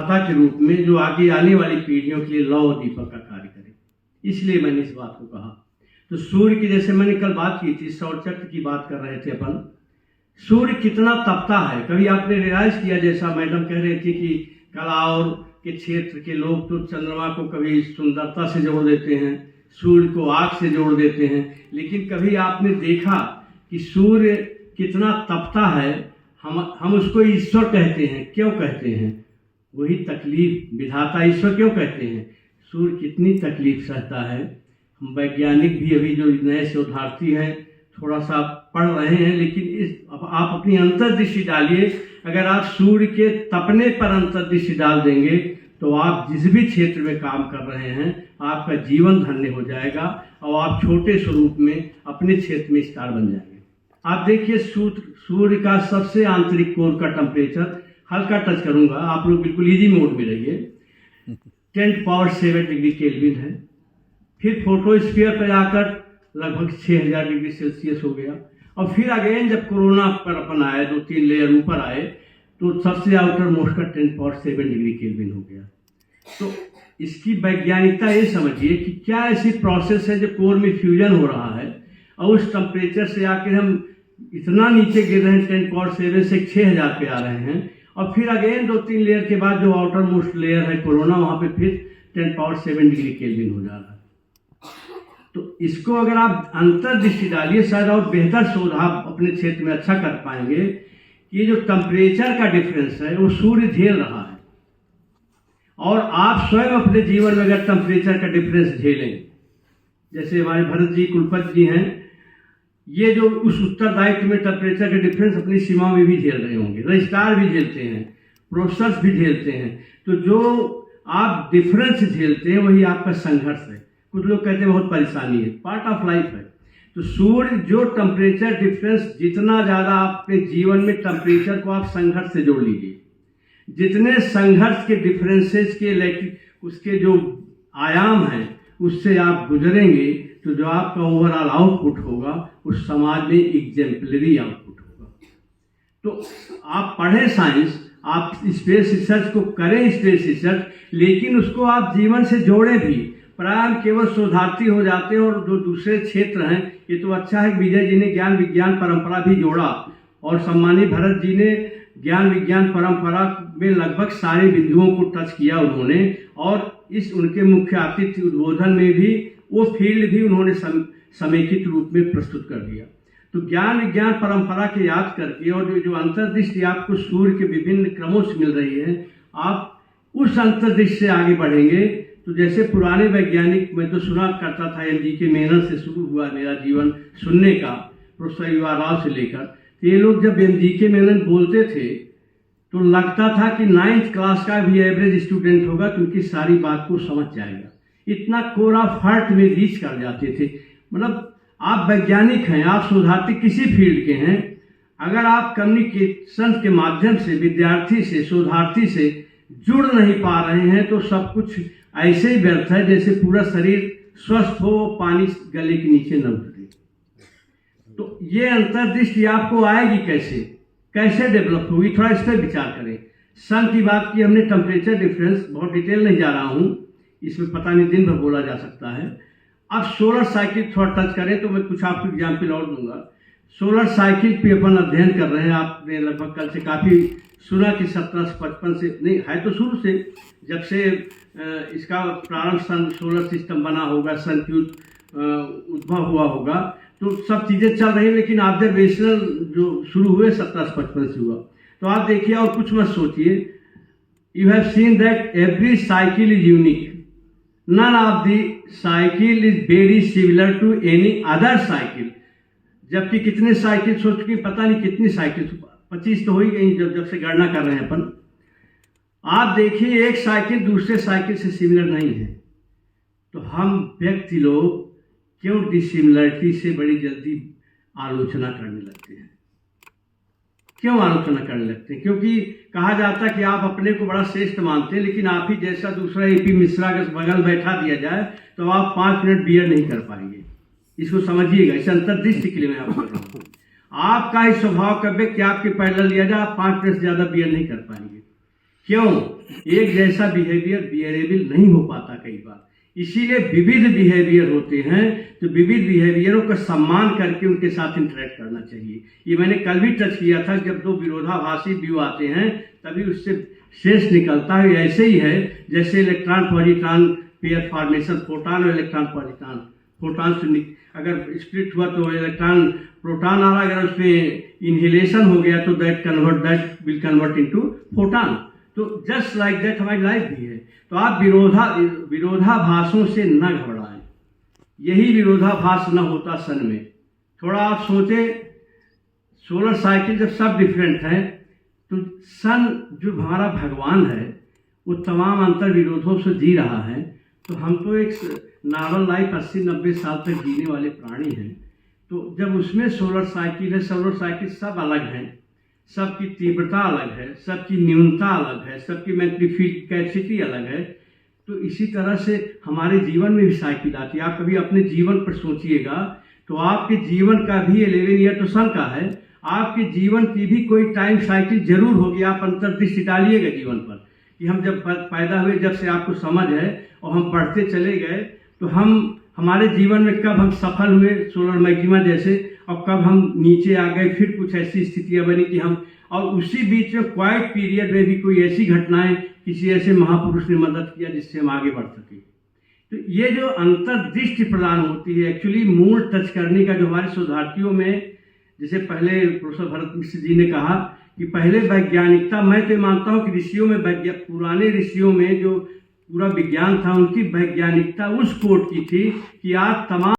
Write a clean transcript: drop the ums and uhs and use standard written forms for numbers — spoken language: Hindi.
विधाता के रूप में जो आगे आने वाली पीढ़ियों के लिए लौ और दीपक का कार्य करे, इसलिए मैंने इस बात को कहा। तो सूर्य की, जैसे मैंने कल बात की थी, सौर चक्र की बात कर रहे थे अपन, सूर्य कितना तपता है। कभी आपने रियलाइज किया, जैसा मैडम कह रही थी कि कला और के क्षेत्र के लोग तो चंद्रमा को कभी सुंदरता से जोड़ देते हैं, सूर्य को आग से जोड़ देते हैं, लेकिन कभी आपने देखा कि सूर्य कितना तपता है? हम उसको ईश्वर कहते हैं। क्यों कहते हैं? वही तकलीफ, विधाता ईश्वर क्यों कहते हैं? सूर्य कितनी तकलीफ सहता है। हम वैज्ञानिक भी अभी जो नए शोधार्थी हैं थोड़ा सा पढ़ रहे हैं, लेकिन आप अपनी अंतर्दृष्टि डालिए। अगर आप सूर्य के तपने पर अंतर्दृष्टि डाल देंगे तो आप जिस भी क्षेत्र में काम कर रहे हैं आपका जीवन धन्य हो जाएगा और आप छोटे स्वरूप में अपने क्षेत्र में स्टार बन जाएंगे। आप देखिए सूर्य का सबसे आंतरिक कोर का टेम्परेचर, हल्का टच करूंगा, आप लोग बिल्कुल इजी मोड में रहिए, 10⁻7 डिग्री केल्विन है। फिर फोटोस्फीयर पर आकर लगभग 6000 डिग्री सेल्सियस हो गया। और फिर अगेन जब कोरोना पर अपन आए, 2-3 लेयर ऊपर आए, तो सबसे आउटर मोस्ट का 10⁻7 डिग्री केल्विन हो गया। तो इसकी वैज्ञानिकता ये समझिए कि क्या ऐसी प्रोसेस है जो कोर में फ्यूजन हो रहा है और उस टेम्परेचर से आकर हम इतना नीचे गिर रहे हैं, 10⁻7 से 6000 पे आ रहे हैं। और फिर अगेन 2-3 लेयर के बाद जो आउटर मोस्ट लेयर है कोरोना, वहाँ पे फिर 10⁻7 डिग्री केल्विन हो जा रहा है। तो इसको अगर आप अंतर्दृष्टि डालिए, शायद और बेहतर शोध आप अपने क्षेत्र में अच्छा कर पाएंगे कि ये जो टेम्परेचर का डिफरेंस है वो सूर्य झेल रहा है। और आप स्वयं अपने जीवन में अगर टेम्परेचर का डिफरेंस झेलें, जैसे हमारे भरत जी कुलपति जी हैं, ये जो उस उत्तरदायित्व में टेम्परेचर का डिफरेंस अपनी सीमा में भी झेल रहे होंगे, रजिस्ट्रार भी झेलते हैं, प्रोफेसर्स भी झेलते हैं। तो जो आप डिफरेंस झेलते हैं वही आपका संघर्ष है। कुछ लोग कहते हैं बहुत परेशानी है, पार्ट ऑफ लाइफ है। तो सूर्य जो टेम्परेचर डिफरेंस, जितना ज़्यादा आपके जीवन में टेम्परेचर को आप संघर्ष से जोड़ लीजिए, जितने संघर्ष के डिफरेंसेस के उसके जो आयाम हैं उससे आप गुजरेंगे, तो जो आपका ओवरऑल आउटपुट होगा उस समाज में एग्जेम्पलरी आउटपुट होगा। तो आप पढ़ें साइंस, आप स्पेस रिसर्च को करें स्पेस रिसर्च, लेकिन उसको आप जीवन से जोड़ें भी। प्राय केवल शोधार्थी हो जाते हैं और जो दूसरे क्षेत्र हैं, ये तो अच्छा है कि विजय जी ने ज्ञान विज्ञान परंपरा भी जोड़ा और सम्मानित भरत जी ने ज्ञान विज्ञान परंपरा में लगभग सारे बिंदुओं को टच किया उन्होंने। और इस उनके मुख्य आतिथ्य उद्बोधन में भी वो फील्ड भी उन्होंने समेकित रूप में प्रस्तुत कर दिया। तो ज्ञान विज्ञान परंपरा के याद करके और जो अंतर्दृष्टि आपको सूर्य के विभिन्न क्रमों से मिल रही है, आप उस अंतर्दृष्टि से आगे बढ़ेंगे। तो जैसे पुराने वैज्ञानिक, मैं तो सुना करता था, एम.जी.के मेनन से शुरू हुआ मेरा जीवन सुनने का, प्रोफेसर युवा राव से लेकर। तो ये लोग जब एम.जी.के मेनन बोलते थे तो लगता था कि 9th क्लास का भी एवरेज स्टूडेंट होगा तो उनकी सारी बात को समझ जाएगा। इतना कोर ऑफ हार्ट में रीच कर जाते थे। मतलब आप वैज्ञानिक हैं, आप शोधार्थी किसी फील्ड के हैं, अगर आप कम्युनिकेशन के माध्यम से विद्यार्थी से, शोधार्थी से जुड़ नहीं पा रहे हैं तो सब कुछ ऐसे ही व्यर्थ है जैसे पूरा शरीर स्वस्थ हो, पानी गले के नीचे न उतरे। तो ये अंतर्दृष्टि आपको आएगी कैसे डेवलप होगी, थोड़ा इस पर विचार करें। सन की बात की हमने, टेम्परेचर डिफरेंस, बहुत डिटेल नहीं जा रहा हूँ, इसमें पता नहीं दिन भर बोला जा सकता है। अब सोलर साइकिल थोड़ा टच करें तो मैं कुछ आपको एग्जाम्पल और दूंगा। सोलर साइकिल पे अपन अध्ययन कर रहे हैं। आपने लगभग कल से काफ़ी सुना कि 1755 से, नहीं है तो शुरू से, जब से इसका प्रारंभ सन सोलर सिस्टम बना होगा, सन की उद्भव हुआ होगा, तो सब चीज़ें चल रही हैं, लेकिन ऑब्जर्वेशनल जो शुरू हुए 1755 से हुआ। तो आप देखिए और कुछ मत सोचिए, you have seen that every cycle is unique, none of the cycle is very similar to any other cycle। जबकि कितने साइकिल सोच चुकी, पता नहीं कितनी साइकिल, 25 तो हो ही गई जब से गणना कर रहे हैं अपन। आप देखिए एक साइकिल दूसरे साइकिल से सिमिलर नहीं है। तो हम व्यक्ति लोग क्यों डिसिमिलरिटी से बड़ी जल्दी आलोचना करने लगते हैं? क्यों आलोचना करने लगते हैं? क्योंकि कहा जाता है कि आप अपने को बड़ा श्रेष्ठ मानते हैं, लेकिन आप ही जैसा दूसरा ए.पी. मिश्रा के बगल बैठा दिया जाए तो आप 5 मिनट बियर नहीं कर पाएंगे। इसको समझिएगा, इस अंतर्दृष्टि के लिए मैं आपको कर रहा हूँ। आपका ही स्वभाव कभी कि आपके पैदल लिया जाए, आप 5 मिनट से ज़्यादा बियर नहीं कर पाएंगे। क्यों? एक जैसा बिहेवियर बिहेवियरेबल नहीं हो पाता कई बार। इसीलिए विविध बिहेवियर होते हैं, तो विविध बिहेवियरों का सम्मान करके उनके साथ इंटरेक्ट करना चाहिए। ये मैंने कल भी टच किया था, जब दो विरोधाभासी व्यू आते हैं तभी उससे शेष निकलता है। ऐसे ही है जैसे electron positron pair formation, photon और इलेक्ट्रॉन पॉजिट्रॉन। फोटॉन से अगर स्प्लिट हुआ तो इलेक्ट्रॉन प्रोटॉन आ रहा, अगर उसमें इनहेलेशन हो गया तो that will convert into photon. तो जस्ट लाइक दैट हमारी लाइफ भी है। तो आप विरोधाभासों से न घबराएं। यही विरोधाभास न होता सन में। थोड़ा आप सोचे, सोलर साइकिल जब सब डिफरेंट है तो सन जो हमारा भगवान है वो तमाम अंतर विरोधों से जी रहा है। तो हम तो एक नॉर्मल लाइफ 80-90 साल तक जीने वाले प्राणी हैं। तो जब उसमें सोलर साइकिल है, सोलर साइकिल सब अलग हैं, सबकी तीव्रता अलग है, सबकी न्यूनता अलग है, सबकी मैग्नीफिक कैपेसिटी अलग है। तो इसी तरह से हमारे जीवन में भी साइकिल आती है। आप कभी अपने जीवन पर सोचिएगा तो आपके जीवन का भी 11 ईयर तो सन का है, आपके जीवन की भी कोई टाइम साइकिल जरूर होगी। आप अंतर्दृष्टि डालिएगा जीवन पर कि हम जब पैदा हुए, जब से आपको समझ है और हम बढ़ते चले गए, तो हमारे जीवन में कब हम सफल हुए सोलर मैक्सिमा जैसे, और कब हम नीचे आ गए, फिर कुछ ऐसी स्थितियां बनी कि हम, और उसी बीच में क्वाइट पीरियड में भी कोई ऐसी घटनाएं, किसी ऐसे महापुरुष ने मदद किया जिससे हम आगे बढ़ सके। तो ये जो अंतर्दृष्टि प्रदान होती है, एक्चुअली मूल टच करने का जो हमारे शोधार्थियों में, जैसे पहले प्रोफेसर भरत मिश्र जी ने कहा कि पहले वैज्ञानिकता, मैं तो मानता हूँ कि ऋषियों में, पुराने ऋषियों में जो पूरा विज्ञान था, उनकी वैज्ञानिकता उस कोट की थी कि आज तमाम